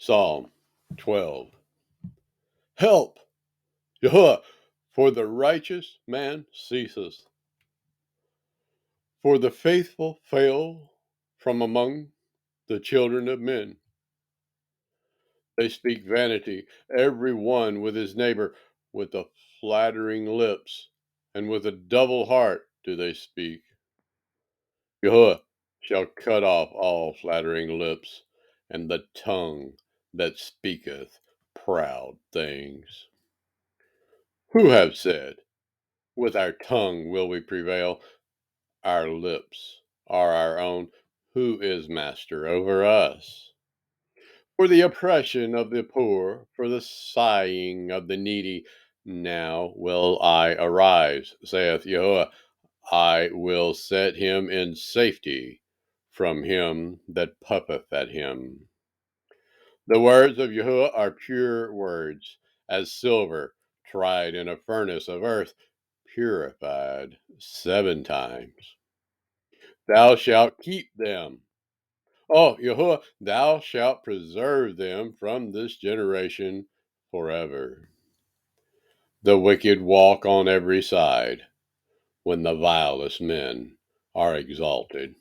Psalm 12. Help, Yahuwah, for the righteous man ceases. For the faithful fail from among the children of men. They speak vanity, every one with his neighbor, with the flattering lips, and with a double heart do they speak. Yahuwah shall cut off all flattering lips, and the tongue that speaketh proud things. Who have said, with our tongue will we prevail? Our lips are our own. Who is master over us? For the oppression of the poor, for the sighing of the needy, now will I arise, saith Yahuwah. I will set him in safety from him that puffeth at him. The words of Yahuwah are pure words, as silver tried in a furnace of earth, purified 7 times. Thou shalt keep them. Oh, Yahuwah, thou shalt preserve them from this generation forever. The wicked walk on every side when the vilest men are exalted.